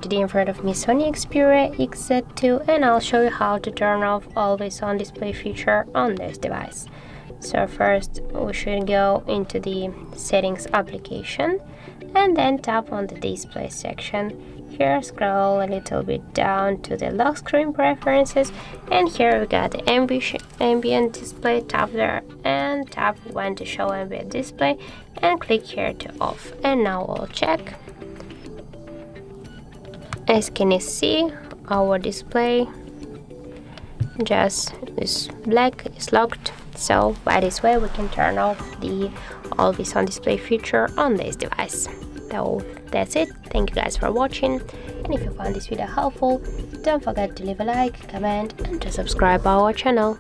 Today in front of me SONY Xperia XZ2, and I'll show you how to turn off always on display feature on this device. So first we should go into the settings application and then tap on the display section. Here scroll a little bit down to the lock screen preferences, and here we got the ambient display. Tap there and tap when to show ambient display and click here to off. And now we'll check. As can you see, our display just is black, is locked. So by this way we can turn off the always on display feature on this device. So that's it. Thank you guys for watching, and if you found this video helpful, don't forget to leave a like, comment and to subscribe our channel.